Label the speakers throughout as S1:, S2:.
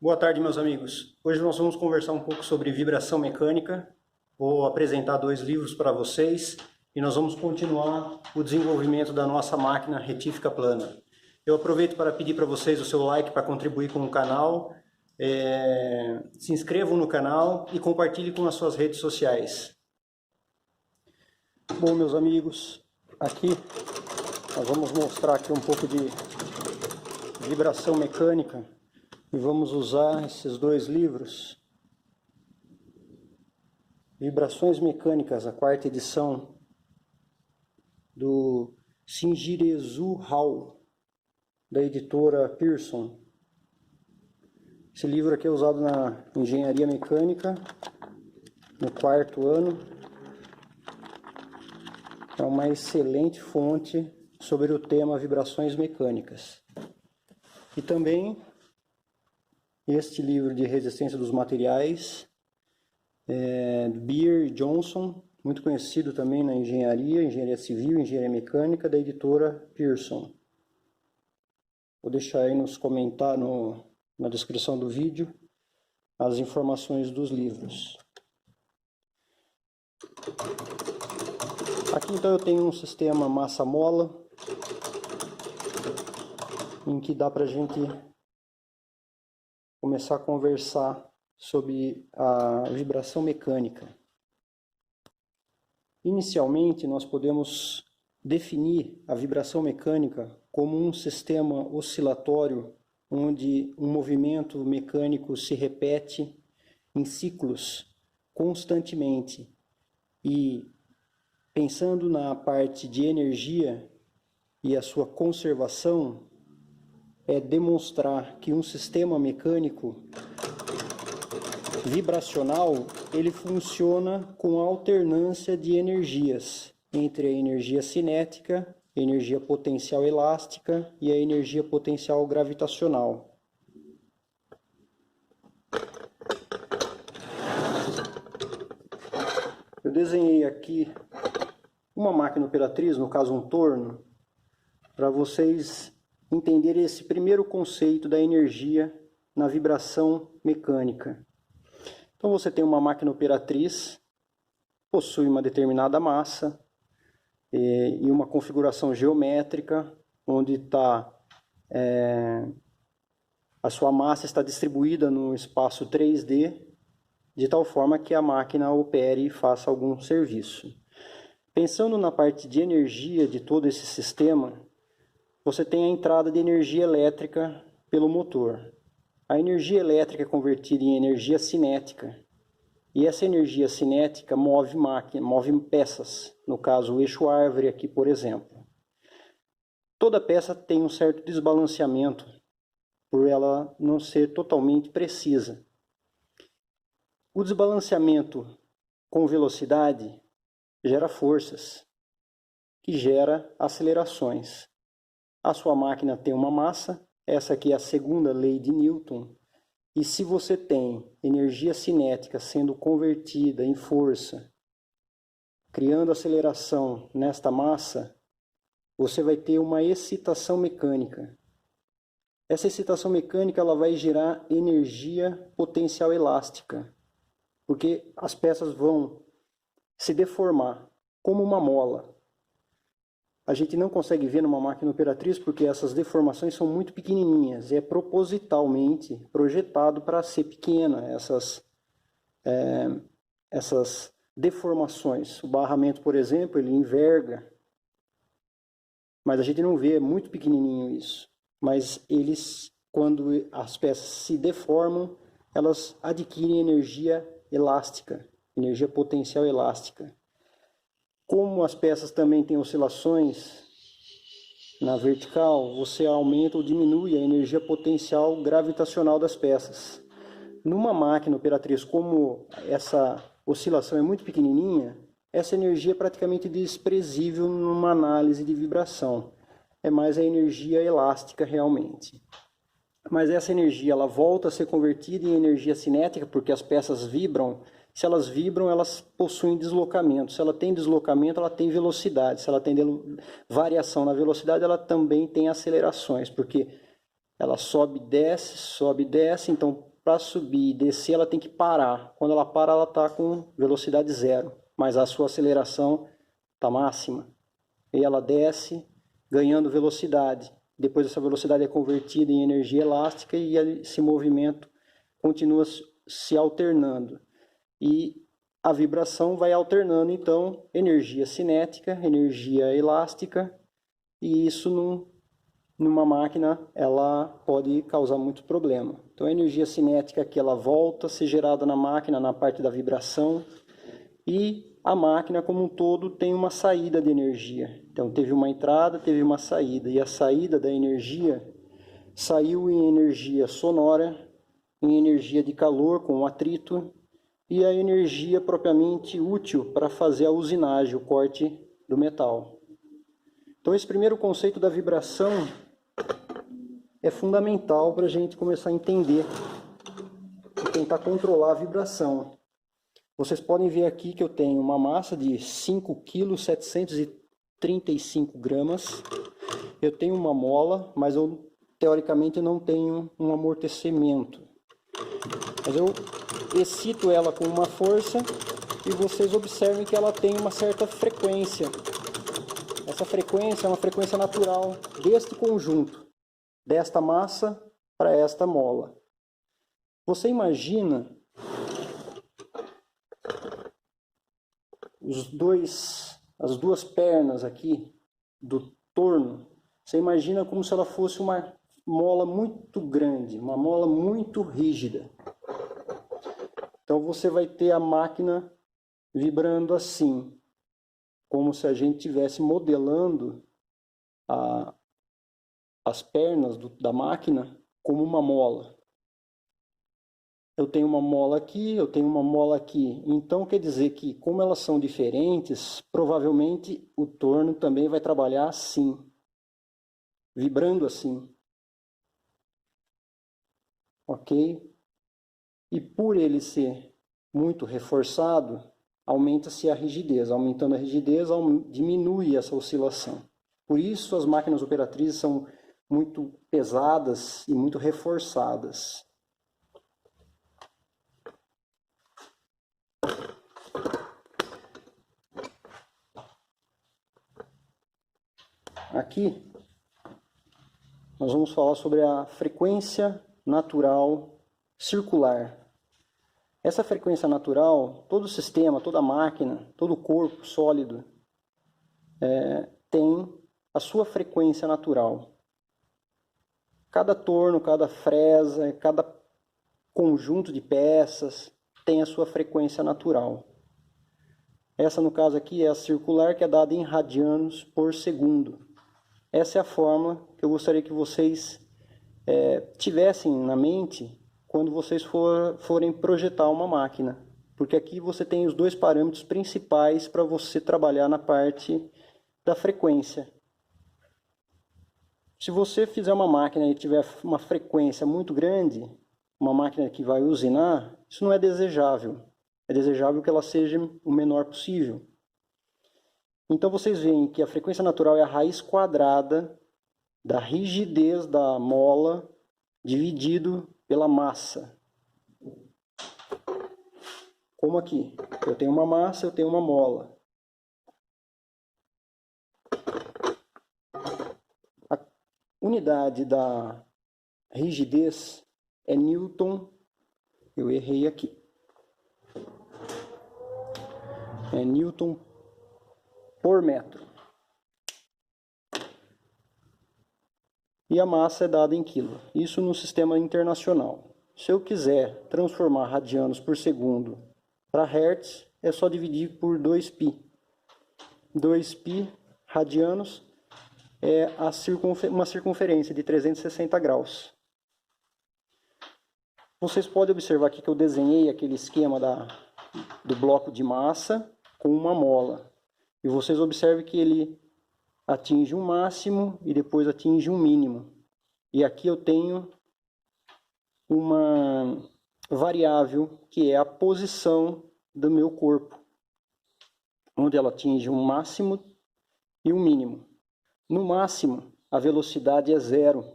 S1: Boa tarde, meus amigos. Hoje nós vamos conversar um pouco sobre vibração mecânica. Vou apresentar 2 livros para vocês e nós vamos continuar o desenvolvimento da nossa máquina retífica plana. Eu aproveito para pedir para vocês o seu like para contribuir com o canal, se inscrevam no canal e compartilhem com as suas redes sociais. Bom, meus amigos, aqui nós vamos mostrar aqui um pouco de vibração mecânica. E vamos usar esses 2 livros. Vibrações Mecânicas, a 4ª edição, do Shinjirezu Hao, da editora Pearson. Esse livro aqui é usado na engenharia mecânica, no 4º ano. É uma excelente fonte sobre o tema vibrações mecânicas. E também este livro de resistência dos materiais, Beer Johnson, muito conhecido também na engenharia civil, engenharia mecânica, da editora Pearson. Vou deixar aí nos comentários, na descrição do vídeo, as informações dos livros. Aqui então eu tenho um sistema massa-mola, em que dá para a gente começar a conversar sobre a vibração mecânica. Inicialmente, nós podemos definir a vibração mecânica como um sistema oscilatório onde um movimento mecânico se repete em ciclos constantemente. E pensando na parte de energia e a sua conservação, é demonstrar que um sistema mecânico vibracional ele funciona com alternância de energias entre a energia cinética, a energia potencial elástica e a energia potencial gravitacional. Eu desenhei aqui uma máquina operatriz, no caso um torno, para vocês entender esse primeiro conceito da energia na vibração mecânica. Então você tem uma máquina operatriz, possui uma determinada massa e uma configuração geométrica, onde a sua massa está distribuída no espaço 3D, de tal forma que a máquina opere e faça algum serviço. Pensando na parte de energia de todo esse sistema, você tem a entrada de energia elétrica pelo motor. A energia elétrica é convertida em energia cinética. E essa energia cinética move peças. No caso, o eixo árvore aqui, por exemplo. Toda peça tem um certo desbalanceamento, por ela não ser totalmente precisa. O desbalanceamento com velocidade gera forças, que gera acelerações. A sua máquina tem uma massa, essa aqui é a segunda lei de Newton, e se você tem energia cinética sendo convertida em força, criando aceleração nesta massa, você vai ter uma excitação mecânica. Essa excitação mecânica ela vai gerar energia potencial elástica, porque as peças vão se deformar como uma mola. A gente não consegue ver numa máquina operatriz porque essas deformações são muito pequenininhas. É propositalmente projetado para ser pequena essas deformações. O barramento, por exemplo, ele enverga. Mas a gente não vê, é muito pequenininho isso. Mas quando as peças se deformam, elas adquirem energia elástica, energia potencial elástica. Como as peças também têm oscilações na vertical, você aumenta ou diminui a energia potencial gravitacional das peças. Numa máquina operatriz, como essa oscilação é muito pequenininha, essa energia é praticamente desprezível numa análise de vibração. É mais a energia elástica realmente. Mas essa energia ela volta a ser convertida em energia cinética, porque as peças vibram. Se elas vibram, elas possuem deslocamento. Se ela tem deslocamento, ela tem velocidade. Se ela tem variação na velocidade, ela também tem acelerações, porque ela sobe e desce, então para subir e descer, ela tem que parar. Quando ela para, ela está com velocidade zero, mas a sua aceleração está máxima. E ela desce ganhando velocidade. Depois essa velocidade é convertida em energia elástica e esse movimento continua se alternando. E a vibração vai alternando, então, energia cinética, energia elástica, e isso numa máquina ela pode causar muito problema. Então a energia cinética aqui ela volta a ser gerada na máquina, na parte da vibração, e a máquina como um todo tem uma saída de energia. Então teve uma entrada, teve uma saída, e a saída da energia saiu em energia sonora, em energia de calor com atrito, e a energia propriamente útil para fazer a usinagem, o corte do metal. Então esse primeiro conceito da vibração é fundamental para a gente começar a entender e tentar controlar a vibração. Vocês podem ver aqui que eu tenho uma massa de 5,735 kg. Eu tenho uma mola, mas eu teoricamente não tenho um amortecimento. Mas eu excito ela com uma força e vocês observem que ela tem uma certa frequência. Essa frequência é uma frequência natural deste conjunto, desta massa para esta mola. Você imagina as duas pernas aqui do torno, você imagina como se ela fosse uma mola muito grande, uma mola muito rígida. Então você vai ter a máquina vibrando assim, como se a gente estivesse modelando as pernas da máquina como uma mola. Eu tenho uma mola aqui, eu tenho uma mola aqui. Então quer dizer que, como elas são diferentes, provavelmente o torno também vai trabalhar assim, vibrando assim. Ok? E por ele ser muito reforçado, aumenta-se a rigidez. Aumentando a rigidez, diminui essa oscilação. Por isso as máquinas operatrizes são muito pesadas e muito reforçadas. Aqui nós vamos falar sobre a frequência natural circular. Essa frequência natural, todo sistema, toda máquina, todo corpo sólido tem a sua frequência natural. Cada torno, cada fresa, cada conjunto de peças tem a sua frequência natural. Essa, no caso aqui, é a circular, que é dada em radianos por segundo. Essa é a fórmula que eu gostaria que vocês tivessem na mente quando vocês forem projetar uma máquina. Porque aqui você tem os dois parâmetros principais para você trabalhar na parte da frequência. Se você fizer uma máquina e tiver uma frequência muito grande, uma máquina que vai usinar, isso não é desejável. É desejável que ela seja o menor possível. Então vocês veem que a frequência natural é a raiz quadrada da rigidez da mola dividido pela massa. Como aqui, eu tenho uma massa, eu tenho uma mola. A unidade da rigidez é Newton, eu errei aqui. É Newton por metro. E a massa é dada em quilo. Isso no sistema internacional. Se eu quiser transformar radianos por segundo para hertz, é só dividir por 2π. 2π radianos é uma circunferência de 360 graus. Vocês podem observar aqui que eu desenhei aquele esquema do bloco de massa com uma mola. E vocês observem que ele atinge um máximo e depois atinge um mínimo. E aqui eu tenho uma variável que é a posição do meu corpo, onde ela atinge um máximo e um mínimo. No máximo, a velocidade é zero,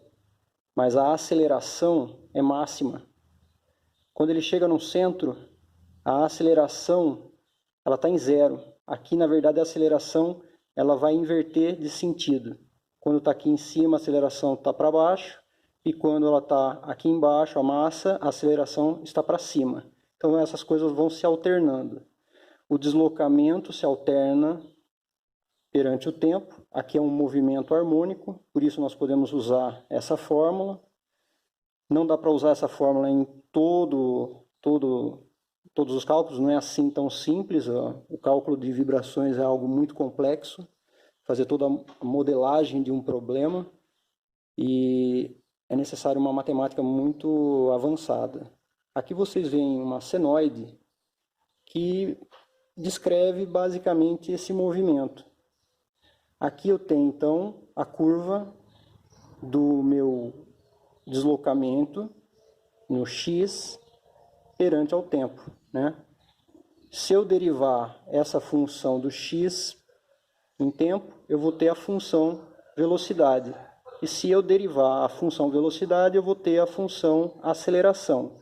S1: mas a aceleração é máxima. Quando ele chega no centro, a aceleração ela está em zero. Aqui, na verdade, a aceleração ela vai inverter de sentido. Quando está aqui em cima, a aceleração está para baixo, e quando ela está aqui embaixo, a massa, a aceleração está para cima. Então, essas coisas vão se alternando. O deslocamento se alterna perante o tempo. Aqui é um movimento harmônico, por isso nós podemos usar essa fórmula. Não dá para usar essa fórmula em todos os cálculos, não é assim tão simples. O cálculo de vibrações é algo muito complexo, fazer toda a modelagem de um problema, e é necessário uma matemática muito avançada. Aqui vocês veem uma senoide que descreve basicamente esse movimento. Aqui eu tenho então a curva do meu deslocamento no x perante ao tempo, né? Se eu derivar essa função do x em tempo, eu vou ter a função velocidade. E se eu derivar a função velocidade, eu vou ter a função aceleração.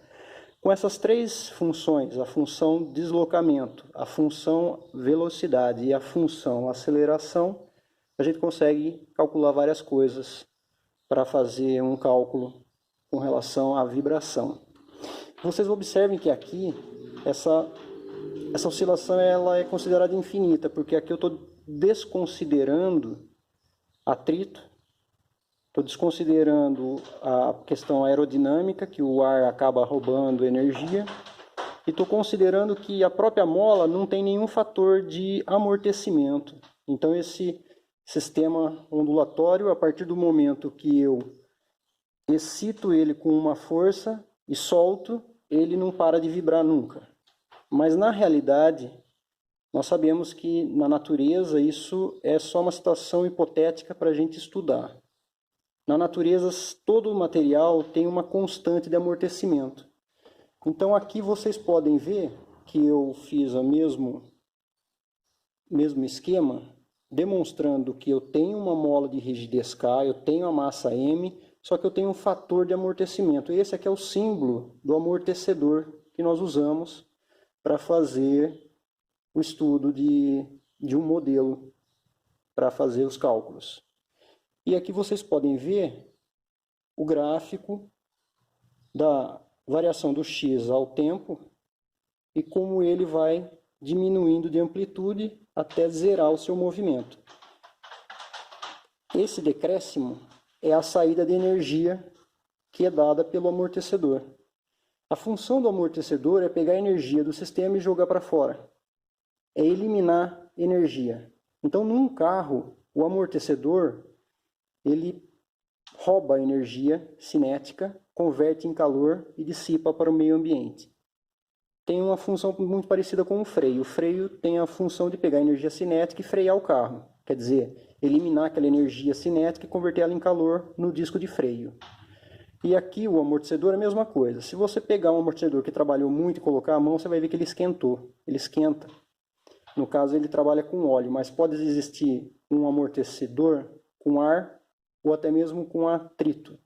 S1: Com essas três funções, a função deslocamento, a função velocidade e a função aceleração, a gente consegue calcular várias coisas para fazer um cálculo com relação à vibração. Vocês observem que aqui essa oscilação ela é considerada infinita, porque aqui eu estou desconsiderando atrito, estou desconsiderando a questão aerodinâmica, que o ar acaba roubando energia, e estou considerando que a própria mola não tem nenhum fator de amortecimento. Então esse sistema ondulatório, a partir do momento que eu excito ele com uma força e solto, ele não para de vibrar nunca. Mas na realidade, nós sabemos que na natureza isso é só uma situação hipotética para a gente estudar. Na natureza, todo o material tem uma constante de amortecimento. Então aqui vocês podem ver que eu fiz o mesmo esquema, demonstrando que eu tenho uma mola de rigidez K, eu tenho a massa M, só que eu tenho um fator de amortecimento. Esse aqui é o símbolo do amortecedor que nós usamos para fazer o estudo de um modelo, para fazer os cálculos. E aqui vocês podem ver o gráfico da variação do x ao tempo e como ele vai diminuindo de amplitude até zerar o seu movimento. Esse decréscimo é a saída de energia que é dada pelo amortecedor. A função do amortecedor é pegar a energia do sistema e jogar para fora. É eliminar energia. Então, num carro, o amortecedor ele rouba a energia cinética, converte em calor e dissipa para o meio ambiente. Tem uma função muito parecida com o freio. O freio tem a função de pegar a energia cinética e frear o carro. Quer dizer, eliminar aquela energia cinética e converter ela em calor no disco de freio. E aqui o amortecedor é a mesma coisa. Se você pegar um amortecedor que trabalhou muito e colocar a mão, você vai ver que ele esquentou. Ele esquenta. No caso, ele trabalha com óleo, mas pode existir um amortecedor com ar ou até mesmo com atrito.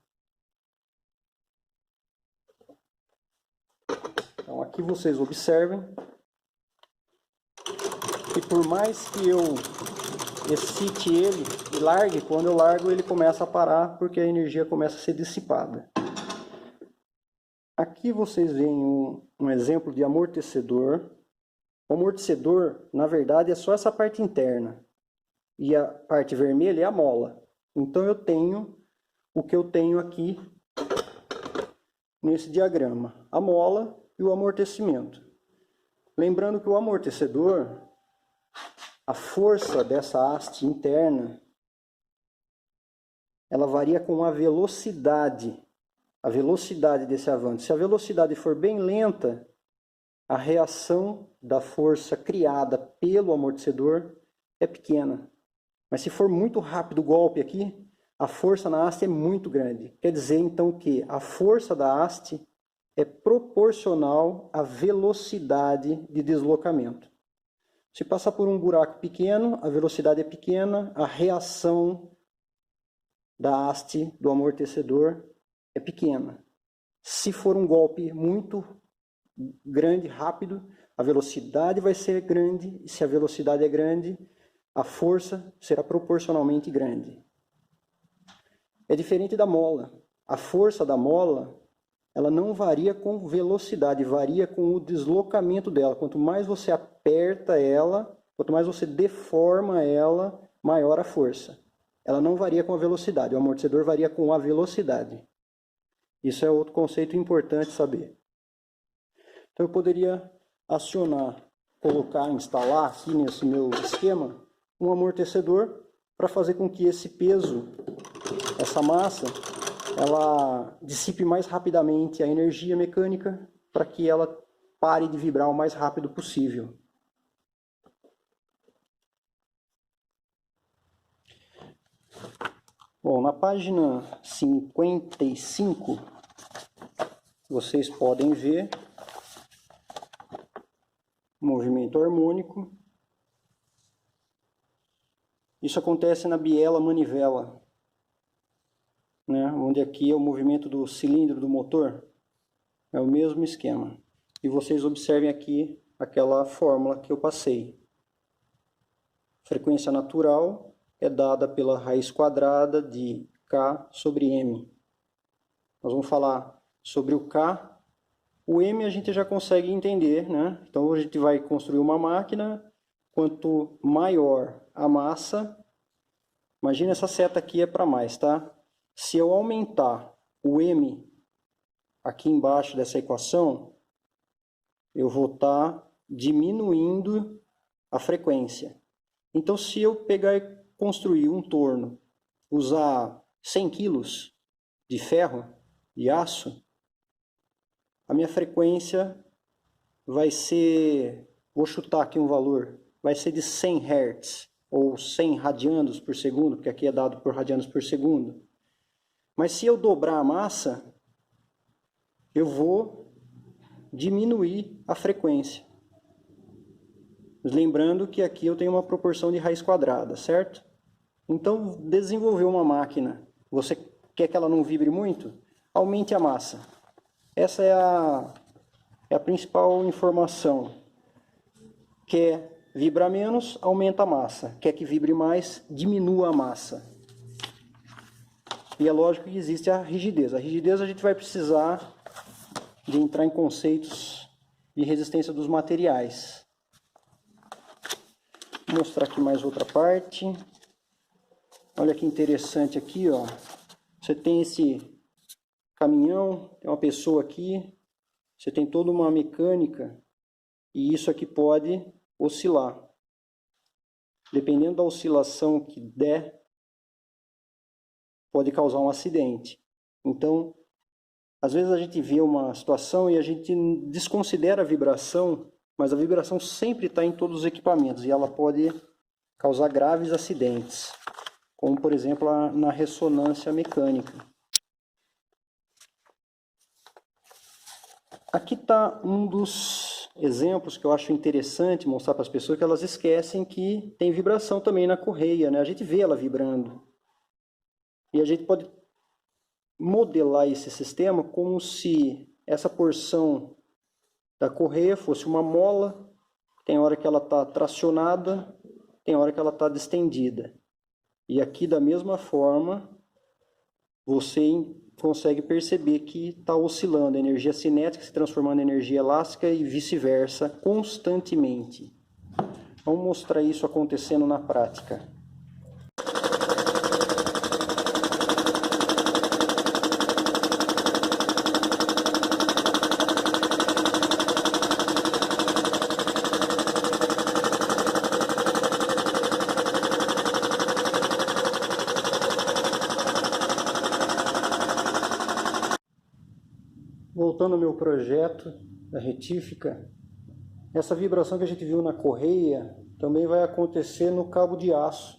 S1: Então aqui vocês observem que por mais que eu excite ele e largue, quando eu largo ele começa a parar porque a energia começa a ser dissipada. Aqui vocês veem um exemplo de amortecedor. O amortecedor, na verdade, é só essa parte interna. E a parte vermelha é a mola. Então eu tenho o que eu tenho aqui nesse diagrama. A mola e o amortecimento. Lembrando que o amortecedor, a força dessa haste interna, ela varia com a velocidade desse avanço. Se a velocidade for bem lenta, a reação da força criada pelo amortecedor é pequena. Mas se for muito rápido o golpe aqui, a força na haste é muito grande. Quer dizer, então, que a força da haste é proporcional à velocidade de deslocamento. Se passar por um buraco pequeno, a velocidade é pequena, a reação da haste do amortecedor é pequena. Se for um golpe muito grande, rápido, a velocidade vai ser grande, e se a velocidade é grande, a força será proporcionalmente grande. É diferente da mola. A força da mola, ela não varia com velocidade, varia com o deslocamento dela. Quanto mais você aperta ela, quanto mais você deforma ela, maior a força. Ela não varia com a velocidade, o amortecedor varia com a velocidade. Isso é outro conceito importante saber. Então eu poderia acionar, colocar, instalar aqui nesse meu esquema, um amortecedor para fazer com que esse peso, essa massa, ela dissipe mais rapidamente a energia mecânica para que ela pare de vibrar o mais rápido possível. Bom, na página 55, vocês podem ver movimento harmônico. Isso acontece na biela manivela, né? Onde aqui é o movimento do cilindro do motor. É o mesmo esquema. E vocês observem aqui aquela fórmula que eu passei. Frequência natural é dada pela raiz quadrada de K sobre M. Nós vamos falar sobre o K. O M a gente já consegue entender, né? Então a gente vai construir uma máquina. Quanto maior a massa, imagina essa seta aqui é para mais, tá? Se eu aumentar o M aqui embaixo dessa equação, eu vou estar diminuindo a frequência. Então, se eu pegar e construir um torno, usar 100 kg de ferro, de aço, a minha frequência vai ser, vou chutar aqui um valor, vai ser de 100 Hz, ou 100 radianos por segundo, porque aqui é dado por radianos por segundo. Mas se eu dobrar a massa, eu vou diminuir a frequência. Lembrando que aqui eu tenho uma proporção de raiz quadrada, certo? Então, desenvolver uma máquina, você quer que ela não vibre muito? Aumente a massa. Essa é a principal informação. Quer vibrar menos? Aumenta a massa. Quer que vibre mais? Diminua a massa. E é lógico que existe a rigidez. A rigidez a gente vai precisar de entrar em conceitos de resistência dos materiais. Vou mostrar aqui mais outra parte. Olha que interessante aqui, ó. Você tem esse caminhão, tem uma pessoa aqui, você tem toda uma mecânica e isso aqui pode oscilar. Dependendo da oscilação que der, pode causar um acidente. Então, às vezes a gente vê uma situação e a gente desconsidera a vibração, mas a vibração sempre está em todos os equipamentos e ela pode causar graves acidentes, como por exemplo na ressonância mecânica. Aqui está um dos exemplos que eu acho interessante mostrar para as pessoas, que elas esquecem que tem vibração também na correia, né? A gente vê ela vibrando. E a gente pode modelar esse sistema como se essa porção da correia fosse uma mola. Tem hora que ela está tracionada, tem hora que ela está distendida. E aqui da mesma forma, você consegue perceber que está oscilando a energia cinética se transformando em energia elástica e vice-versa constantemente. Vamos mostrar isso acontecendo na prática. Voltando ao meu projeto da retífica, essa vibração que a gente viu na correia também vai acontecer no cabo de aço.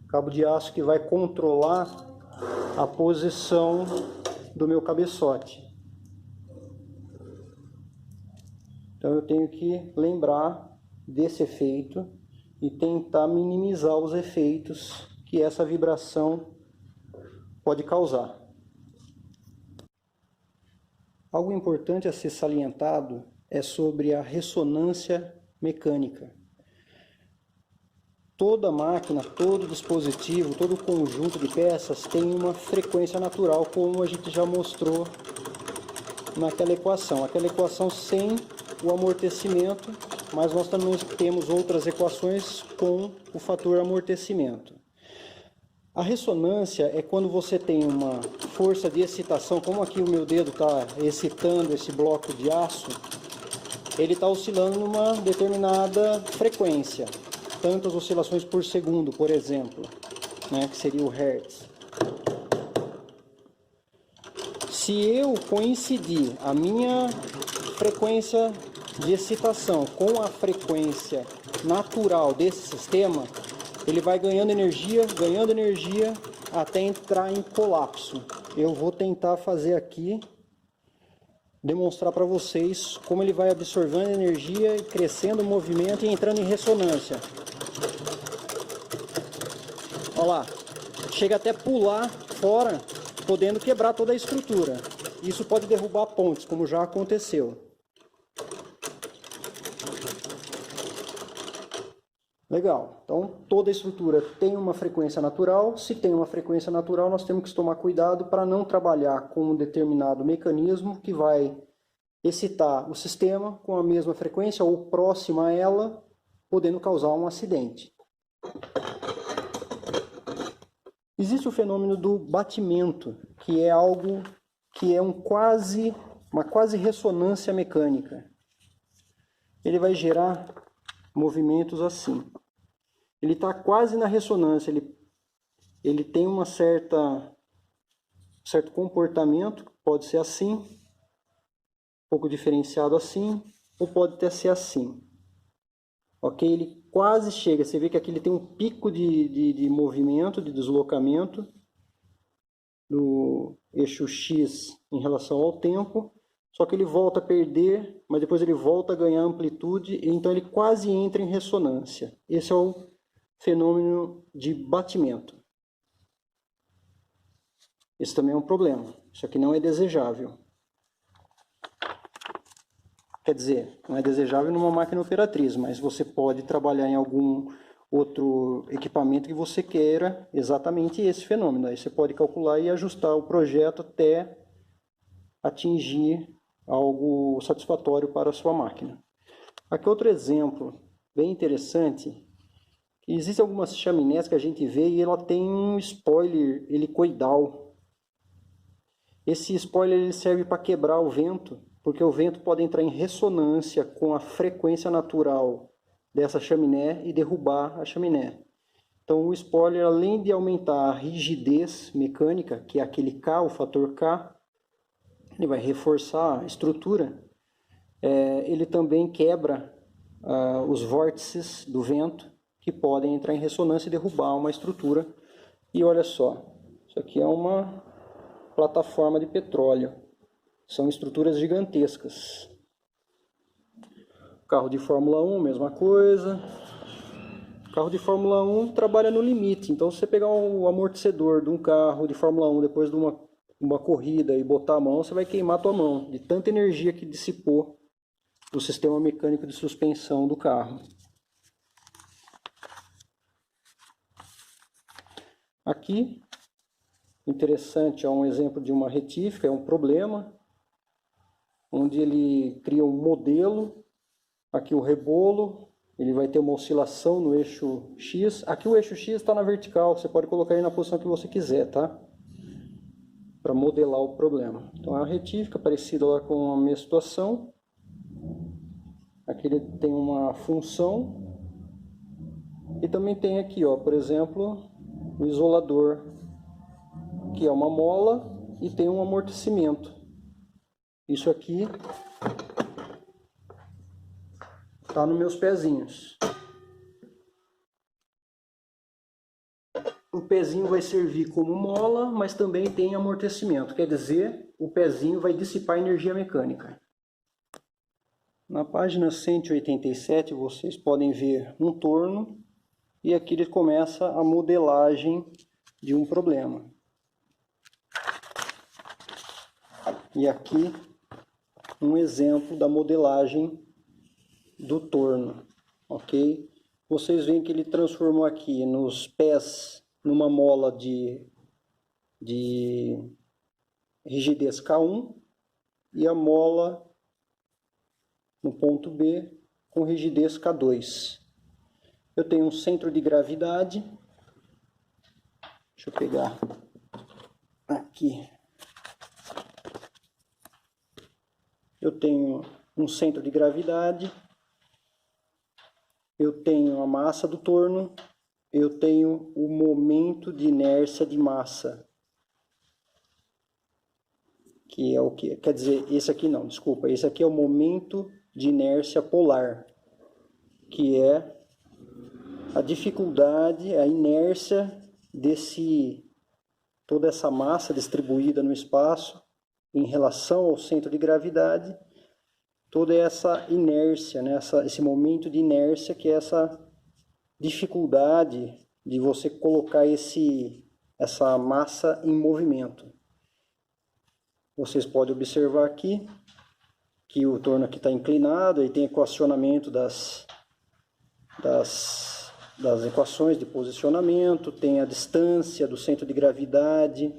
S1: Cabo de aço que vai controlar a posição do meu cabeçote. Então eu tenho que lembrar desse efeito e tentar minimizar os efeitos que essa vibração pode causar. Algo importante a ser salientado é sobre a ressonância mecânica. Toda máquina, todo dispositivo, todo conjunto de peças tem uma frequência natural, como a gente já mostrou naquela equação. Aquela equação sem o amortecimento, mas nós também temos outras equações com o fator amortecimento. A ressonância é quando você tem uma força de excitação, como aqui o meu dedo está excitando esse bloco de aço, ele está oscilando numa determinada frequência. Tantas oscilações por segundo, por exemplo, né, que seria o Hertz. Se eu coincidir a minha frequência de excitação com a frequência natural desse sistema, ele vai ganhando energia, até entrar em colapso. Eu vou tentar fazer aqui, demonstrar para vocês como ele vai absorvendo energia, crescendo o movimento e entrando em ressonância. Olha lá, chega até pular fora, podendo quebrar toda a estrutura. Isso pode derrubar pontes, como já aconteceu. Legal, então toda estrutura tem uma frequência natural. Se tem uma frequência natural, nós temos que tomar cuidado para não trabalhar com um determinado mecanismo que vai excitar o sistema com a mesma frequência ou próxima a ela, podendo causar um acidente. Existe o fenômeno do batimento, que é algo que é uma quase ressonância mecânica. Ele vai gerar movimentos assim. Ele está quase na ressonância, ele tem um certo comportamento, pode ser assim, um pouco diferenciado assim, ou pode até ser assim. Ok? Ele quase chega, você vê que aqui ele tem um pico de movimento, de deslocamento do eixo X em relação ao tempo, só que ele volta a perder, mas depois ele volta a ganhar amplitude, então ele quase entra em ressonância. Esse é o fenômeno de batimento. Esse também é um problema, isso aqui não é desejável. Quer dizer, não é desejável numa máquina operatriz, mas você pode trabalhar em algum outro equipamento que você queira exatamente esse fenômeno. Aí você pode calcular e ajustar o projeto até atingir algo satisfatório para a sua máquina. Aqui outro exemplo bem interessante. Existem algumas chaminés que a gente vê e ela tem um spoiler helicoidal. Esse spoiler ele serve para quebrar o vento, porque o vento pode entrar em ressonância com a frequência natural dessa chaminé e derrubar a chaminé. Então o spoiler, além de aumentar a rigidez mecânica, que é aquele K, o fator K, ele vai reforçar a estrutura, ele também quebra os vórtices do vento, que podem entrar em ressonância e derrubar uma estrutura. E olha só, isso aqui é uma plataforma de petróleo. São estruturas gigantescas. Carro de Fórmula 1, mesma coisa. Carro de Fórmula 1 trabalha no limite. Então, se você pegar o amortecedor de um carro de Fórmula 1 depois de uma corrida e botar a mão, você vai queimar a tua mão, de tanta energia que dissipou do sistema mecânico de suspensão do carro. Aqui, interessante, é um exemplo de uma retífica, é um problema, onde ele cria um modelo, aqui o rebolo, ele vai ter uma oscilação no eixo X. Aqui o eixo X está na vertical, você pode colocar ele na posição que você quiser, tá? Para modelar o problema. Então é uma retífica parecida lá com a minha situação. Aqui ele tem uma função. E também tem aqui, ó, por exemplo, o isolador, que é uma mola e tem um amortecimento. Isso aqui está nos meus pezinhos. O pezinho vai servir como mola, mas também tem amortecimento. Quer dizer, o pezinho vai dissipar energia mecânica. Na página 187 vocês podem ver um torno e aqui ele começa a modelagem de um problema. E aqui um exemplo da modelagem do torno, ok? Vocês veem que ele transformou aqui nos pés numa mola de rigidez K1 e a mola no ponto B com rigidez K2. Eu tenho um centro de gravidade, deixa eu pegar aqui. Eu tenho um centro de gravidade, eu tenho a massa do torno, eu tenho o momento de inércia de massa, que é o que quer dizer, esse aqui não, desculpa, esse aqui é o momento de inércia polar, que é a dificuldade, a inércia toda essa massa distribuída no espaço em relação ao centro de gravidade, toda essa inércia, né? Esse momento de inércia, que é essa dificuldade de você colocar essa massa em movimento. Vocês podem observar aqui que o torno aqui está inclinado, e tem equacionamento das equações de posicionamento, tem a distância do centro de gravidade.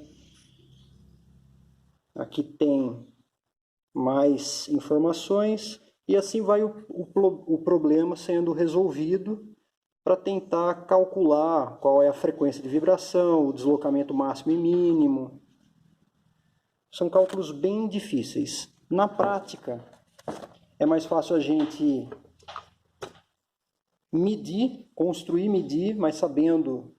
S1: Aqui tem mais informações, e assim vai o problema sendo resolvido para tentar calcular qual é a frequência de vibração, o deslocamento máximo e mínimo. São cálculos bem difíceis. Na prática, é mais fácil a gente construir, medir, mas sabendo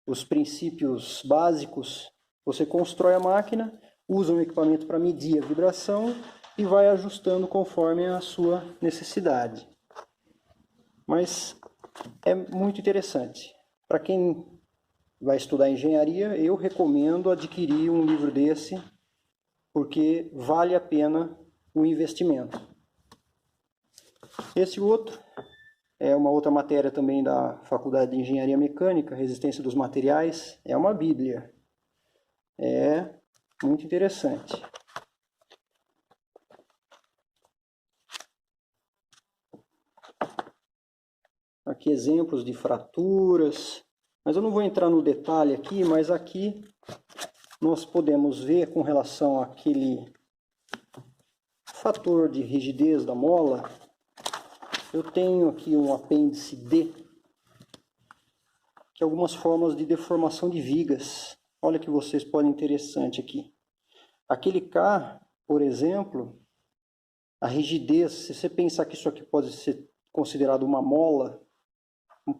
S1: os princípios básicos, você constrói a máquina, usa um equipamento para medir a vibração e vai ajustando conforme a sua necessidade. Mas é muito interessante. Para quem vai estudar engenharia, eu recomendo adquirir um livro desse, porque vale a pena o investimento. Esse outro é uma outra matéria também da Faculdade de Engenharia Mecânica, Resistência dos Materiais. É uma bíblia. É muito interessante. Aqui exemplos de fraturas, mas eu não vou entrar no detalhe aqui, mas aqui nós podemos ver com relação àquele fator de rigidez da mola. Eu tenho aqui um apêndice D, que é algumas formas de deformação de vigas. Olha que vocês podem interessante aqui. Aquele K, por exemplo, a rigidez, se você pensar que isso aqui pode ser considerado uma mola,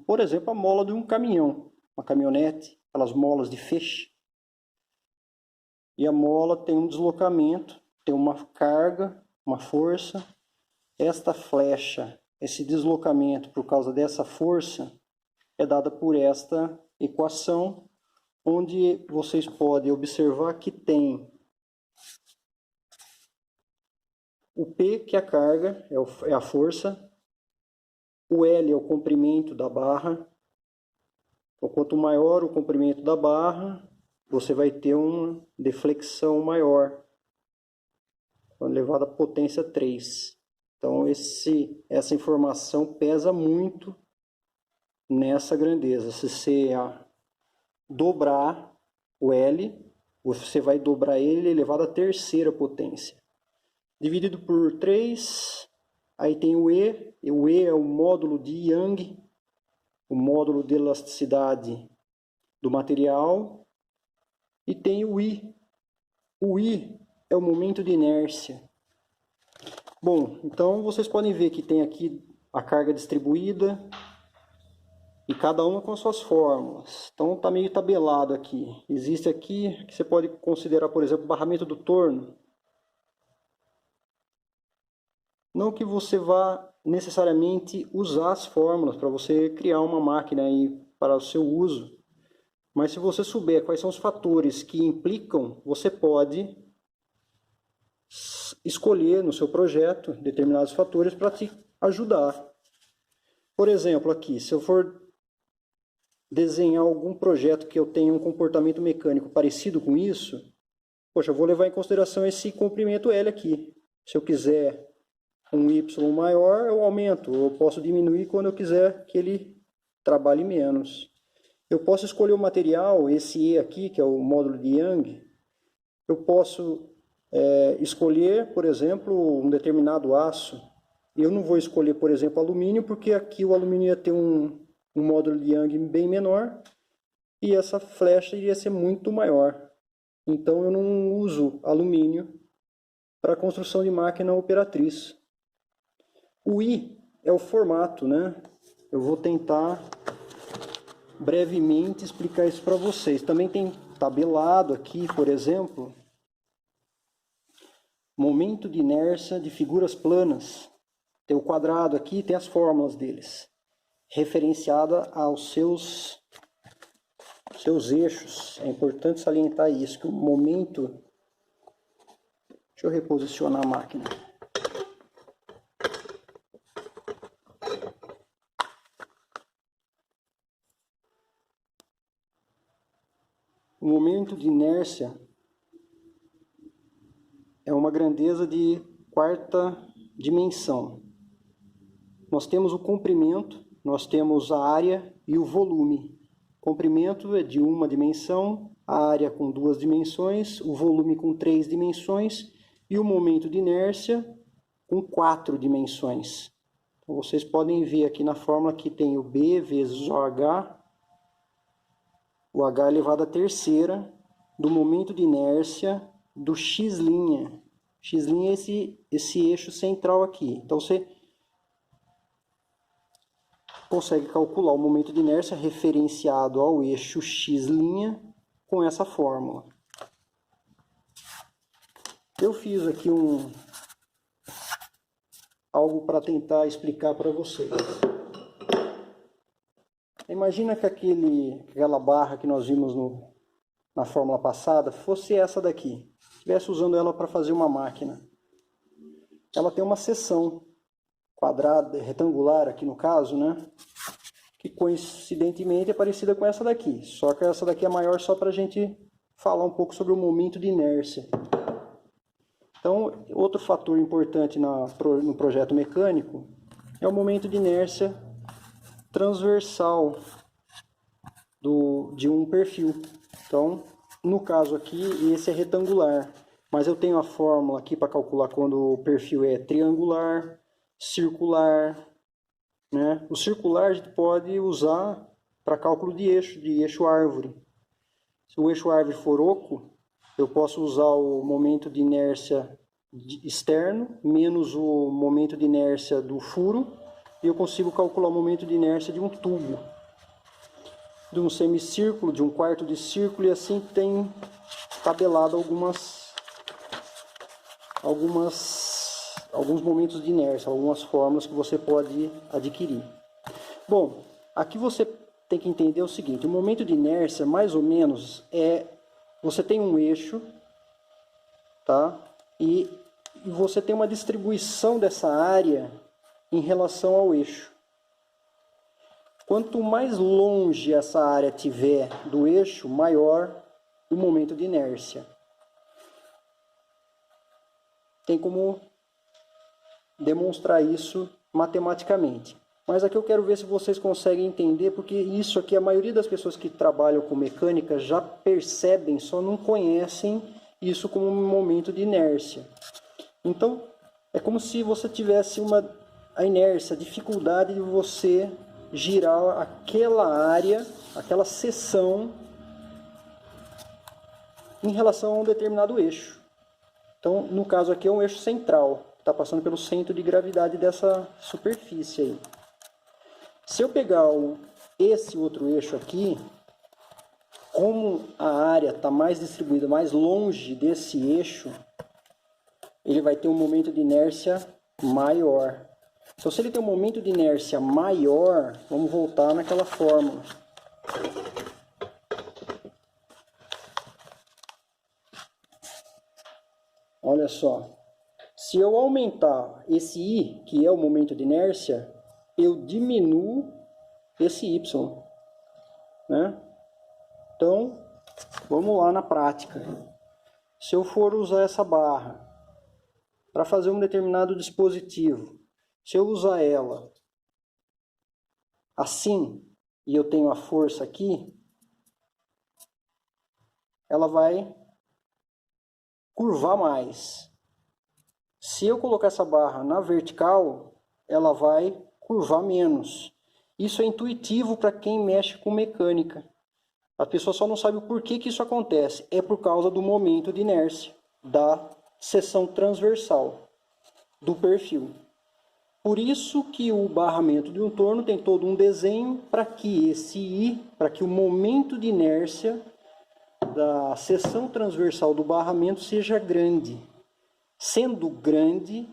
S1: por exemplo, a mola de um caminhão, uma caminhonete, aquelas molas de feixe. E a mola tem um deslocamento, tem uma carga, uma força. Esta flecha, esse deslocamento por causa dessa força, é dada por esta equação, onde vocês podem observar que tem o P, que é a carga, é a força, o L é o comprimento da barra. Então, quanto maior o comprimento da barra, você vai ter uma deflexão maior, elevado à potência 3. Então, essa informação pesa muito nessa grandeza. Se você dobrar o L, você vai dobrar ele elevado à terceira potência. Dividido por 3, aí tem o E. O E é o módulo de Young, o módulo de elasticidade do material. E tem o I. O I é o momento de inércia. Bom, então vocês podem ver que tem aqui a carga distribuída e cada uma com as suas fórmulas. Então está meio tabelado aqui. Existe aqui que você pode considerar, por exemplo, o barramento do torno. Não que você vá necessariamente usar as fórmulas para você criar uma máquina aí para o seu uso, mas se você souber quais são os fatores que implicam, você pode escolher no seu projeto determinados fatores para te ajudar. Por exemplo, aqui, se eu for desenhar algum projeto que eu tenha um comportamento mecânico parecido com isso, poxa, eu vou levar em consideração esse comprimento L aqui. Se eu quiser um Y maior, eu aumento. Eu posso diminuir quando eu quiser que ele trabalhe menos. Eu posso escolher o material, esse E aqui, que é o módulo de Young. Eu posso escolher, por exemplo, um determinado aço. Eu não vou escolher, por exemplo, alumínio, porque aqui o alumínio ia ter um módulo de Young bem menor e essa flecha iria ser muito maior. Então eu não uso alumínio para a construção de máquina operatriz. O I é o formato, né? Eu vou tentar brevemente explicar isso para vocês. Também tem tabelado aqui, por exemplo, momento de inércia de figuras planas. Tem o quadrado aqui, tem as fórmulas deles, referenciada aos seus eixos. É importante salientar isso, que o momento... Deixa eu reposicionar a máquina. O momento de inércia é uma grandeza de quarta dimensão. Nós temos o comprimento, nós temos a área e o volume. O comprimento é de uma dimensão, a área com 2 dimensões, o volume com 3 dimensões e o momento de inércia com 4 dimensões. Então, vocês podem ver aqui na fórmula que tem o B vezes o H elevado à terceira do momento de inércia do X'. X' é esse eixo central aqui. Então você consegue calcular o momento de inércia referenciado ao eixo X' com essa fórmula. Eu fiz aqui algo para tentar explicar para vocês. Imagina que aquela barra que nós vimos na fórmula passada fosse essa daqui. Estivesse usando ela para fazer uma máquina. Ela tem uma seção quadrada, retangular aqui no caso, né? Que coincidentemente é parecida com essa daqui. Só que essa daqui é maior só para a gente falar um pouco sobre o momento de inércia. Então, outro fator importante no projeto mecânico é o momento de inércia transversal de um perfil. Então, no caso aqui, esse é retangular, mas eu tenho a fórmula aqui para calcular quando o perfil é triangular, circular, né? O circular a gente pode usar para cálculo de eixo árvore. Se o eixo árvore for oco, eu posso usar o momento de inércia externo menos o momento de inércia do furo e eu consigo calcular o momento de inércia de um tubo, de um semicírculo, de um quarto de círculo, e assim tem tabelado alguns momentos de inércia, algumas fórmulas que você pode adquirir. Bom, aqui você tem que entender o seguinte: o momento de inércia, mais ou menos, você tem um eixo, tá? E você tem uma distribuição dessa área em relação ao eixo. Quanto mais longe essa área tiver do eixo, maior o momento de inércia. Tem como demonstrar isso matematicamente. Mas aqui eu quero ver se vocês conseguem entender, porque isso aqui a maioria das pessoas que trabalham com mecânica já percebem, só não conhecem isso como um momento de inércia. Então, é como se você tivesse a inércia, a dificuldade de você girar aquela área, aquela seção em relação a um determinado eixo. Então, no caso aqui é um eixo central, que está passando pelo centro de gravidade dessa superfície aí. Se eu pegar esse outro eixo aqui, como a área está mais distribuída, mais longe desse eixo, ele vai ter um momento de inércia maior. Então, se ele tem um momento de inércia maior, vamos voltar naquela fórmula. Olha só, se eu aumentar esse I, que é o momento de inércia, eu diminuo esse Y, né? Então, vamos lá na prática. Se eu for usar essa barra para fazer um determinado dispositivo. Se eu usar ela assim, e eu tenho a força aqui, ela vai curvar mais. Se eu colocar essa barra na vertical, ela vai curvar menos. Isso é intuitivo para quem mexe com mecânica. A pessoa só não sabe o porquê que isso acontece. É por causa do momento de inércia da seção transversal do perfil. Por isso que o barramento de um torno tem todo um desenho para que para que o momento de inércia da seção transversal do barramento seja grande. Sendo grande,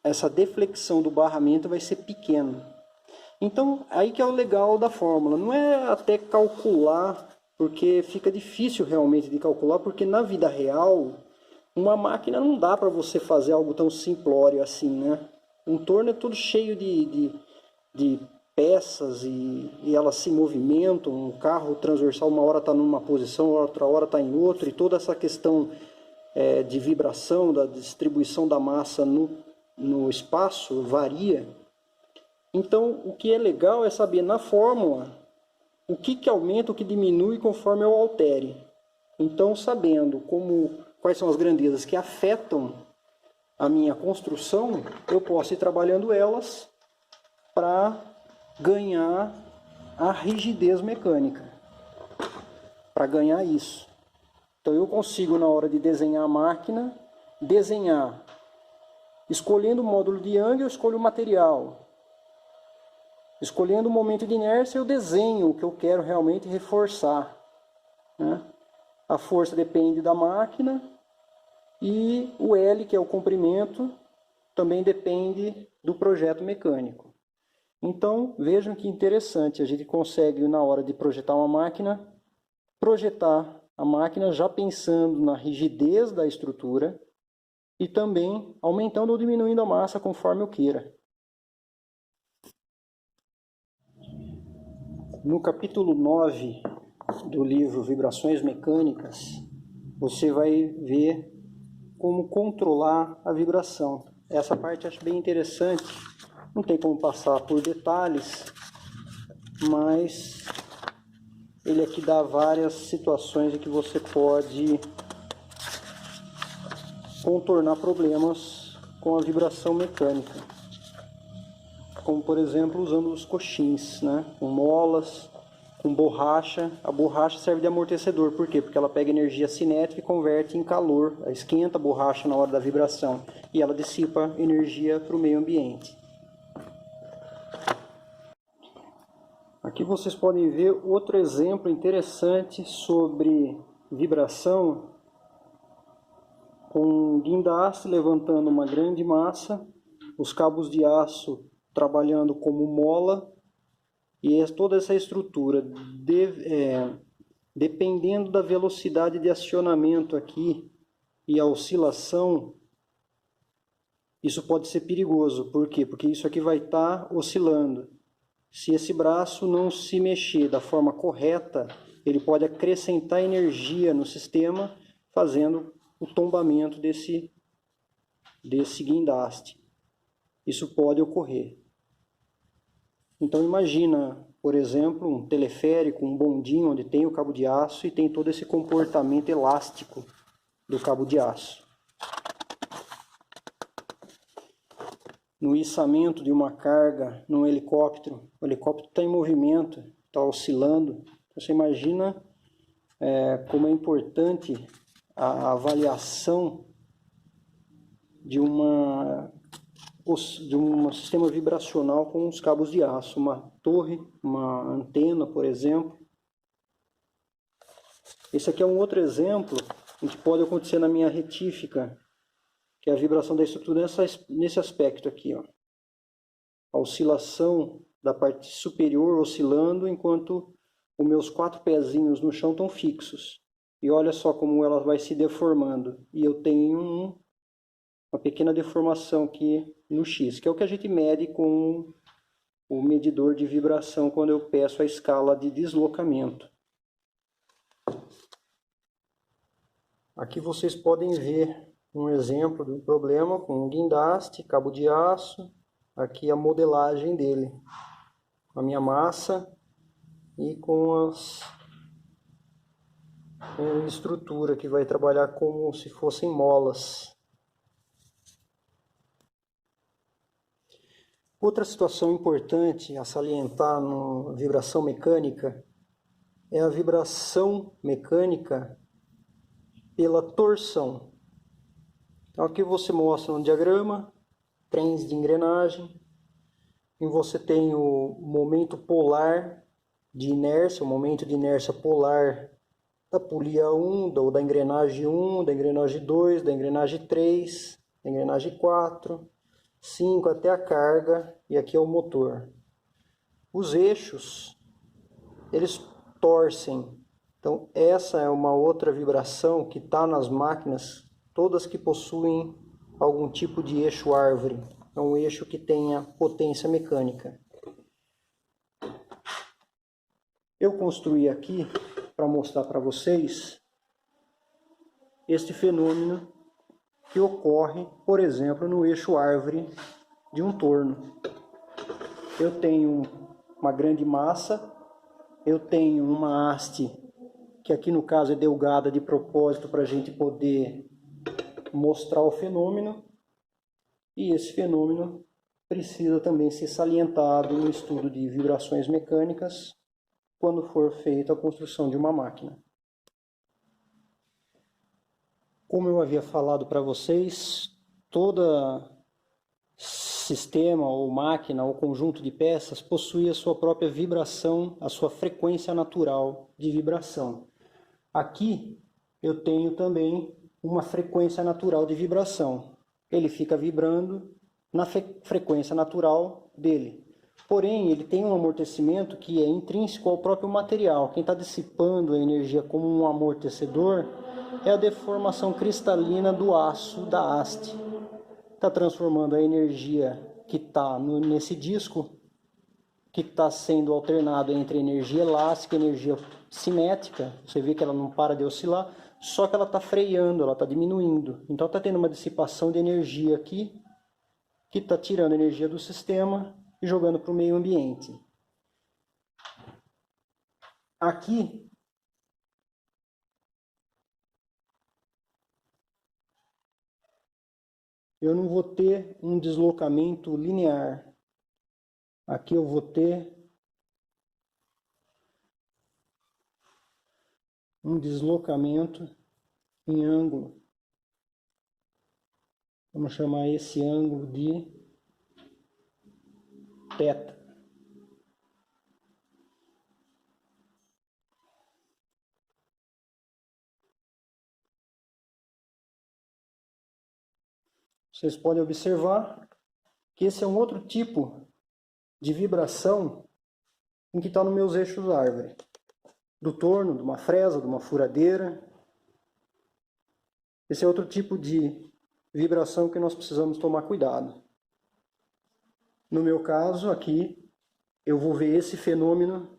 S1: essa deflexão do barramento vai ser pequena. Então, aí que é o legal da fórmula. Não é até calcular, porque fica difícil realmente de calcular, porque na vida real, uma máquina não dá para você fazer algo tão simplório assim, né? Um torno é todo cheio de peças e elas se movimentam. Um carro transversal uma hora está numa posição, outra hora está em outra, e toda essa questão de vibração, da distribuição da massa no espaço varia. Então, o que é legal é saber na fórmula o que aumenta, o que diminui conforme eu altere. Então, sabendo quais são as grandezas que afetam a minha construção, eu posso ir trabalhando elas para ganhar a rigidez mecânica, para ganhar isso. Então, eu consigo, na hora de desenhar a máquina, desenhar. Escolhendo o módulo de Young, eu escolho o material. Escolhendo o momento de inércia, eu desenho o que eu quero realmente reforçar, né? A força depende da máquina e o L, que é o comprimento, também depende do projeto mecânico. Então, vejam que interessante, a gente consegue, na hora de projetar uma máquina, projetar a máquina já pensando na rigidez da estrutura e também aumentando ou diminuindo a massa conforme eu queira. No capítulo 9 do livro Vibrações Mecânicas, você vai ver como controlar a vibração. Essa parte eu acho bem interessante, não tem como passar por detalhes, mas ele aqui dá várias situações em que você pode contornar problemas com a vibração mecânica. Como, por exemplo, usando os coxins, né? Com molas, com borracha. A borracha serve de amortecedor. Por quê? Porque ela pega energia cinética e converte em calor. Ela esquenta a borracha na hora da vibração. E ela dissipa energia para o meio ambiente. Aqui vocês podem ver outro exemplo interessante sobre vibração. Com um guindaste levantando uma grande massa. Os cabos de aço trabalhando como mola, e toda essa estrutura, dependendo da velocidade de acionamento aqui e a oscilação, isso pode ser perigoso. Por quê? Porque isso aqui vai estar oscilando. Se esse braço não se mexer da forma correta, ele pode acrescentar energia no sistema, fazendo o tombamento desse guindaste. Isso pode ocorrer. Então imagina, por exemplo, um teleférico, um bondinho onde tem o cabo de aço e tem todo esse comportamento elástico do cabo de aço. No içamento de uma carga num helicóptero, o helicóptero está em movimento, está oscilando. Você imagina como é importante a avaliação de um sistema vibracional com os cabos de aço, uma torre, uma antena, por exemplo. Esse aqui é um outro exemplo em que pode acontecer na minha retífica, que é a vibração da estrutura nesse aspecto aqui, ó. A oscilação da parte superior oscilando, enquanto os meus 4 pezinhos no chão estão fixos. E olha só como ela vai se deformando. E eu tenho uma pequena deformação aqui no X, que é o que a gente mede com o medidor de vibração quando eu peço a escala de deslocamento. Aqui vocês podem ver um exemplo do problema com um guindaste, cabo de aço, aqui a modelagem dele, a minha massa e com a estrutura que vai trabalhar como se fossem molas. Outra situação importante a salientar na vibração mecânica é a vibração mecânica pela torção. Então aqui você mostra no diagrama trens de engrenagem, e você tem o momento polar de inércia, o momento de inércia polar da polia 1, ou da engrenagem 1, da engrenagem 2, da engrenagem 3, da engrenagem 4, 5 até a carga, e aqui é o motor. Os eixos, eles torcem. Então essa é uma outra vibração que está nas máquinas, todas que possuem algum tipo de eixo árvore. É um eixo que tenha potência mecânica. Eu construí aqui, para mostrar para vocês, este fenômeno que ocorre, por exemplo, no eixo árvore de um torno. Eu tenho uma grande massa, eu tenho uma haste, que aqui no caso é delgada de propósito para a gente poder mostrar o fenômeno, e esse fenômeno precisa também ser salientado no estudo de vibrações mecânicas quando for feita a construção de uma máquina. Como eu havia falado para vocês, todo sistema ou máquina ou conjunto de peças possui a sua própria vibração, a sua frequência natural de vibração. Aqui eu tenho também uma frequência natural de vibração. Ele fica vibrando na frequência natural dele. Porém, ele tem um amortecimento que é intrínseco ao próprio material. Quem está dissipando a energia como um amortecedor é a deformação cristalina do aço da haste. Está transformando a energia que está nesse disco, que está sendo alternado entre energia elástica e energia cinética. Você vê que ela não para de oscilar, só que ela está freando, ela está diminuindo. Então está tendo uma dissipação de energia aqui, que está tirando energia do sistema e jogando para o meio ambiente. Aqui eu não vou ter um deslocamento linear. Aqui eu vou ter um deslocamento em ângulo. Vamos chamar esse ângulo de θ. Vocês podem observar que esse é um outro tipo de vibração em que está nos meus eixos árvore. Do torno, de uma fresa, de uma furadeira. Esse é outro tipo de vibração que nós precisamos tomar cuidado. No meu caso, aqui, eu vou ver esse fenômeno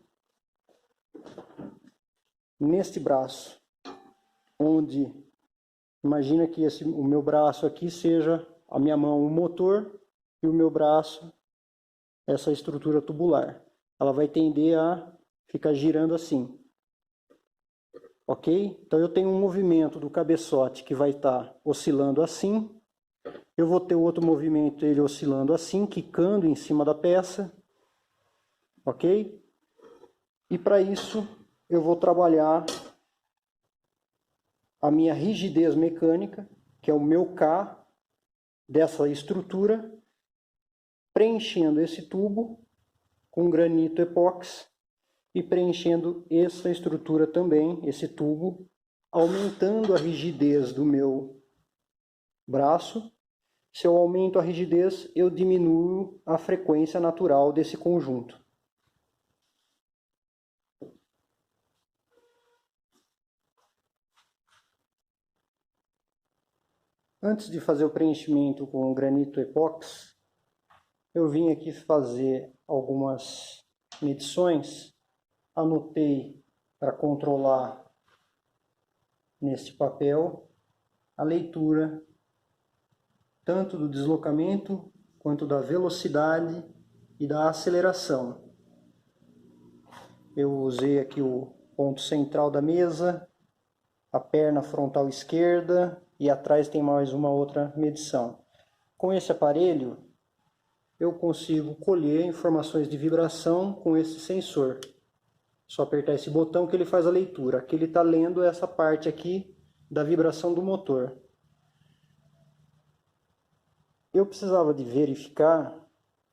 S1: neste braço, onde, imagina que o meu braço aqui seja a minha mão, o motor, e o meu braço, essa estrutura tubular. Ela vai tender a ficar girando assim. Ok? Então eu tenho um movimento do cabeçote que vai estar oscilando assim. Eu vou ter outro movimento, ele oscilando assim, quicando em cima da peça. Ok? E para isso eu vou trabalhar a minha rigidez mecânica, que é o meu K dessa estrutura, preenchendo esse tubo com granito epóxi e preenchendo essa estrutura também, esse tubo, aumentando a rigidez do meu braço. Se eu aumento a rigidez, eu diminuo a frequência natural desse conjunto. Antes de fazer o preenchimento com granito epóxi, eu vim aqui fazer algumas medições. Anotei para controlar neste papel a leitura tanto do deslocamento quanto da velocidade e da aceleração. Eu usei aqui o ponto central da mesa, a perna frontal esquerda e atrás tem mais uma outra medição. Com esse aparelho, eu consigo colher informações de vibração com esse sensor. Só apertar esse botão que ele faz a leitura. Aqui ele está lendo essa parte aqui da vibração do motor. Eu precisava de verificar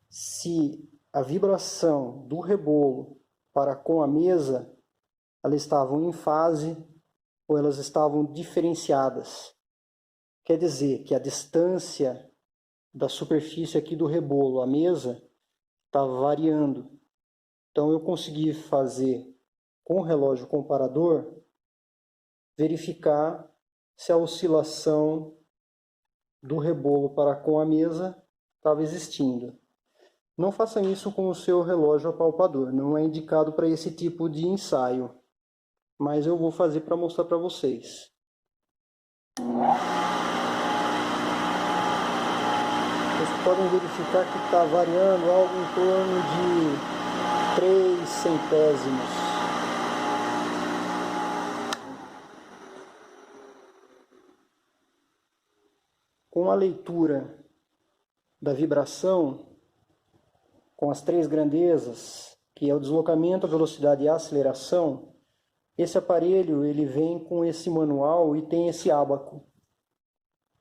S1: se a vibração do rebolo para com a mesa, elas estavam em fase ou elas estavam diferenciadas. Quer dizer que a distância da superfície aqui do rebolo à mesa estava variando. Então eu consegui fazer com o relógio comparador verificar se a oscilação do rebolo para com a mesa estava existindo. Não façam isso com o seu relógio apalpador, não é indicado para esse tipo de ensaio, mas eu vou fazer para mostrar para vocês. Vocês podem verificar que está variando algo em torno de 3 centésimos. Com a leitura da vibração, com as 3 grandezas, que é o deslocamento, a velocidade e a aceleração, esse aparelho ele vem com esse manual e tem esse ábaco,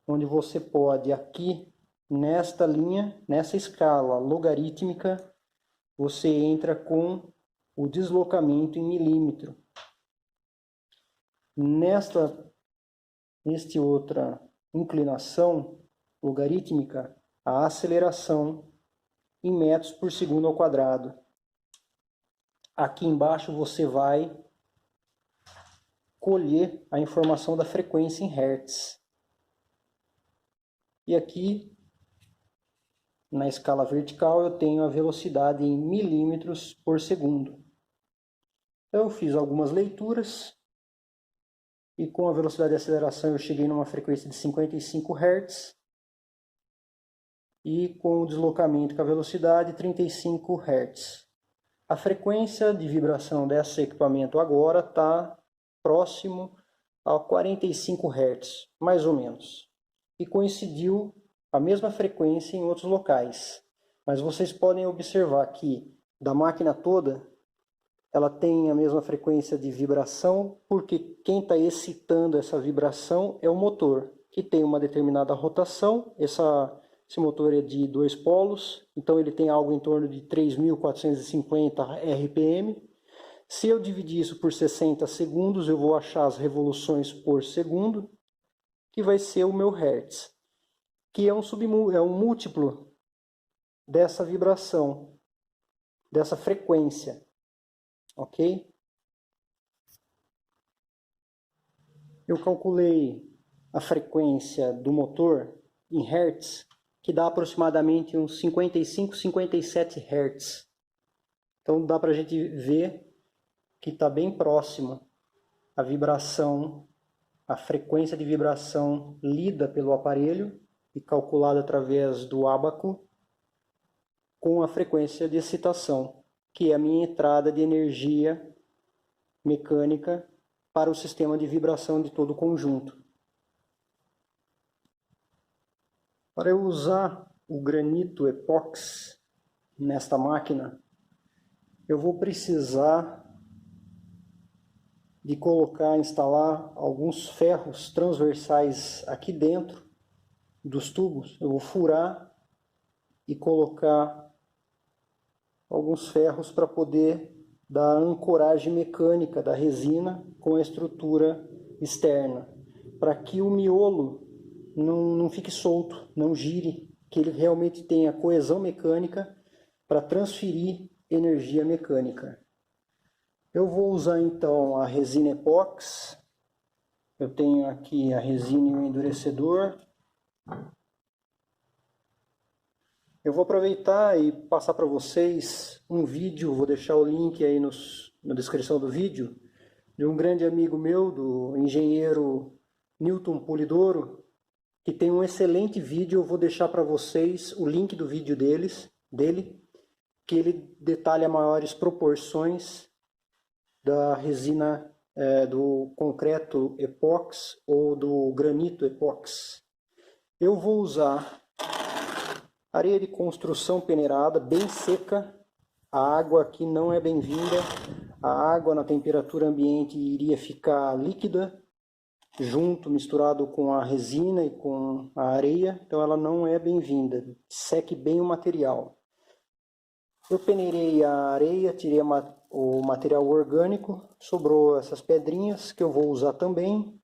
S1: onde você pode aqui, nesta linha, nessa escala logarítmica, você entra com o deslocamento em milímetro. Nesta outra inclinação logarítmica, a aceleração em metros por segundo ao quadrado. Aqui embaixo você vai colher a informação da frequência em hertz. E aqui, na escala vertical, eu tenho a velocidade em milímetros por segundo. Então eu fiz algumas leituras e com a velocidade de aceleração eu cheguei numa frequência de 55 Hz e com o deslocamento com a velocidade 35 Hz. A frequência de vibração desse equipamento agora está próximo a 45 Hz, mais ou menos. E coincidiu a mesma frequência em outros locais. Mas vocês podem observar que da máquina toda, ela tem a mesma frequência de vibração, porque quem está excitando essa vibração é o motor, que tem uma determinada rotação. Esse motor é de 2 polos, então ele tem algo em torno de 3.450 RPM. Se eu dividir isso por 60 segundos, eu vou achar as revoluções por segundo, que vai ser o meu Hertz, que é um múltiplo dessa vibração, dessa frequência, ok? Eu calculei a frequência do motor em Hertz, que dá aproximadamente uns 55, 57 Hz. Então dá para a gente ver que está bem próximo a vibração, a frequência de vibração lida pelo aparelho e calculada através do ábaco com a frequência de excitação, que é a minha entrada de energia mecânica para o sistema de vibração de todo o conjunto. Para eu usar o granito epóxi nesta máquina, eu vou precisar de instalar alguns ferros transversais aqui dentro dos tubos. Eu vou furar e colocar alguns ferros para poder dar a ancoragem mecânica da resina com a estrutura externa, para que o miolo não fique solto, não gire, que ele realmente tenha coesão mecânica para transferir energia mecânica. Eu vou usar então a resina epóxi. Eu tenho aqui a resina e o endurecedor. Eu vou aproveitar e passar para vocês um vídeo, vou deixar o link aí na descrição do vídeo, de um grande amigo meu, do engenheiro Newton Polidoro, que tem um excelente vídeo. Eu vou deixar para vocês o link do vídeo dele, que ele detalha maiores proporções da resina do concreto epóxi ou do granito epóxi. Eu vou usar areia de construção peneirada, bem seca. A água aqui não é bem-vinda. A água na temperatura ambiente iria ficar líquida, junto, misturado com a resina e com a areia. Então ela não é bem-vinda. Seque bem o material. Eu peneirei a areia, tirei o material orgânico, sobrou essas pedrinhas que eu vou usar também.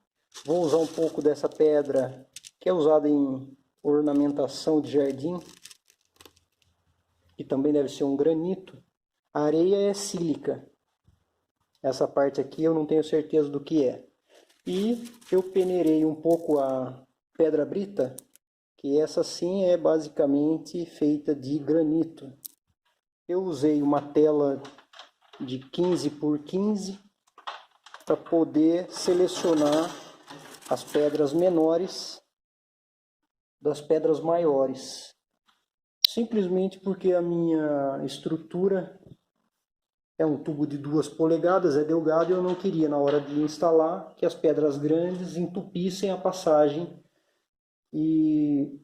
S1: Vou usar um pouco dessa pedra que é usada em ornamentação de jardim, que também deve ser um granito. A areia é sílica. Essa parte aqui eu não tenho certeza do que é. E eu peneirei um pouco a pedra brita, que essa sim é basicamente feita de granito. Eu usei uma tela de 15 por 15 para poder selecionar as pedras menores das pedras maiores. Simplesmente porque a minha estrutura é um tubo de 2 polegadas, é delgado, e eu não queria, na hora de instalar, que as pedras grandes entupissem a passagem e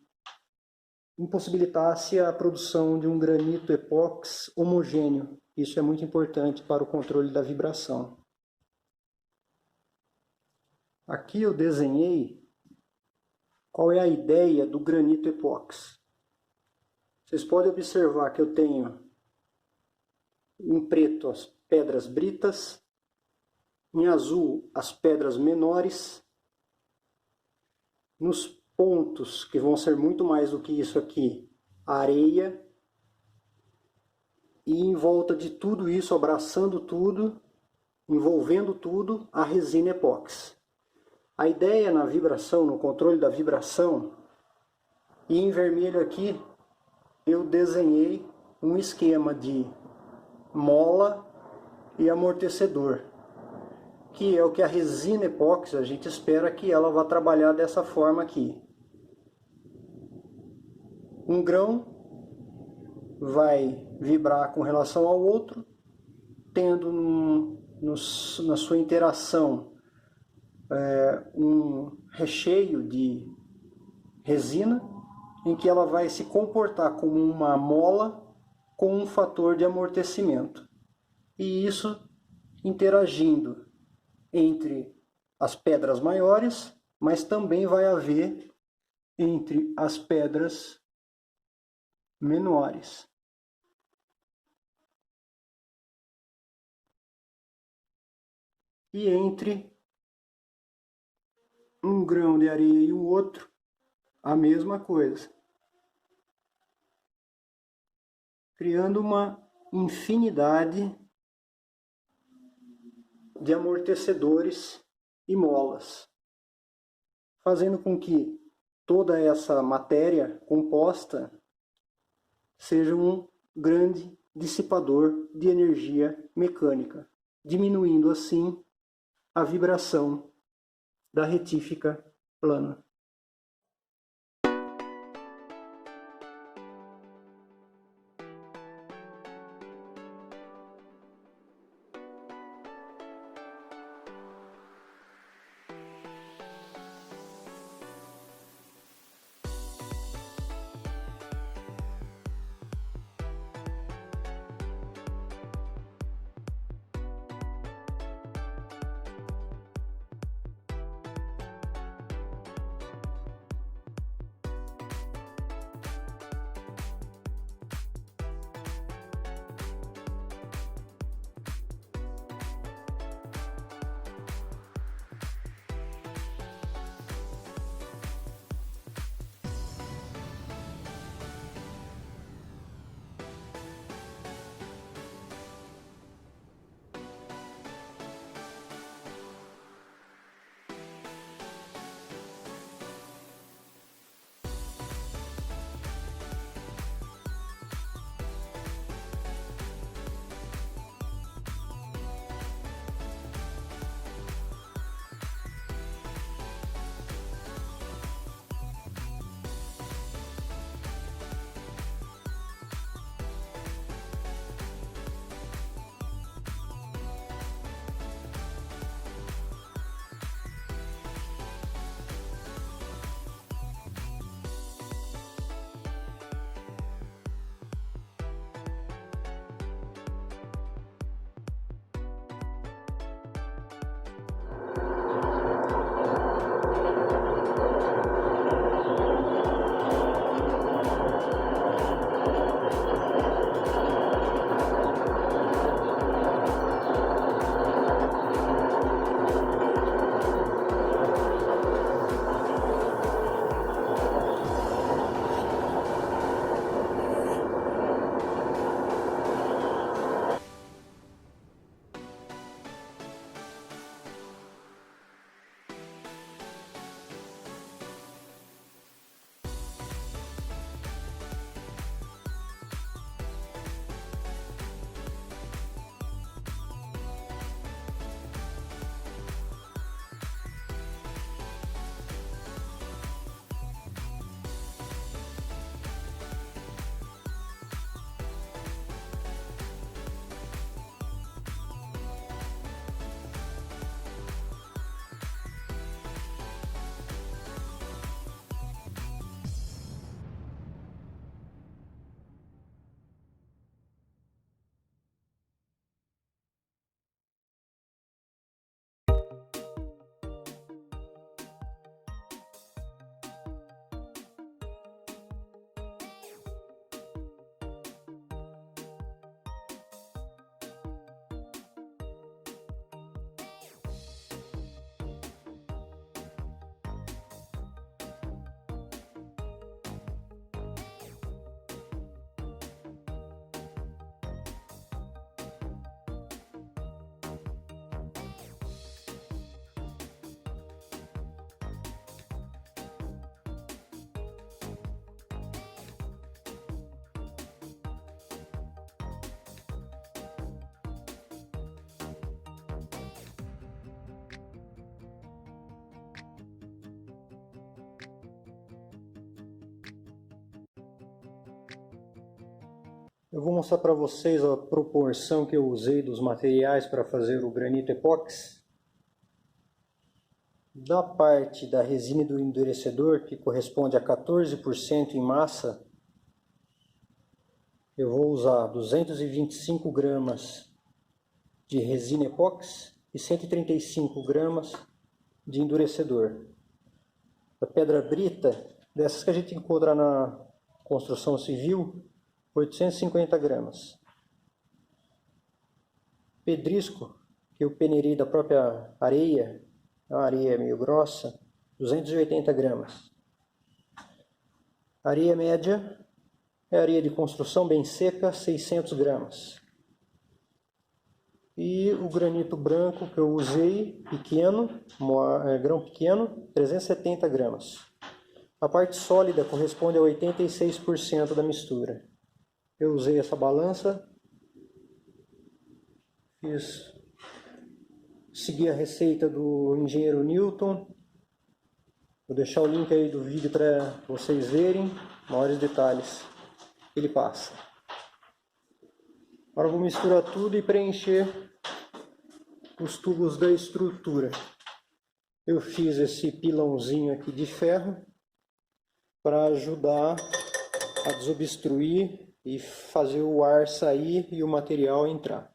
S1: impossibilitasse a produção de um granito epóxi homogêneo. Isso é muito importante para o controle da vibração. Aqui eu desenhei qual é a ideia do granito epóxi. Vocês podem observar que eu tenho em preto as pedras britas, em azul as pedras menores, nos pontos, que vão ser muito mais do que isso aqui, a areia, e em volta de tudo isso, abraçando tudo, envolvendo tudo, a resina epóxi. A ideia na vibração, no controle da vibração, e em vermelho aqui, eu desenhei um esquema de mola e amortecedor, que é o que a resina epóxi, a gente espera que ela vá trabalhar dessa forma aqui. Um grão vai vibrar com relação ao outro, tendo na sua interação um recheio de resina, em que ela vai se comportar como uma mola com um fator de amortecimento. E isso interagindo entre as pedras maiores, mas também vai haver entre as pedras menores. E entre um grão de areia e o outro, a mesma coisa. Criando uma infinidade de amortecedores e molas, fazendo com que toda essa matéria composta seja um grande dissipador de energia mecânica, diminuindo assim a vibração da retífica plana. Eu vou mostrar para vocês a proporção que eu usei dos materiais para fazer o granito epóxi. Da parte da resina do endurecedor, que corresponde a 14% em massa, eu vou usar 225 gramas de resina epóxi e 135 gramas de endurecedor. A pedra brita, dessas que a gente encontra na construção civil, 850 gramas. Pedrisco, que eu peneirei da própria areia, é uma areia meio grossa, 280 gramas. Areia média é areia de construção bem seca, 600 gramas. E o granito branco que eu usei, pequeno, grão pequeno, 370 gramas. A parte sólida corresponde a 86% da mistura. Eu usei essa balança, segui a receita do engenheiro Newton. Vou deixar o link aí do vídeo para vocês verem maiores detalhes que ele passa. Agora eu vou misturar tudo e preencher os tubos da estrutura. Eu fiz esse pilãozinho aqui de ferro para ajudar a desobstruir e fazer o ar sair e o material entrar.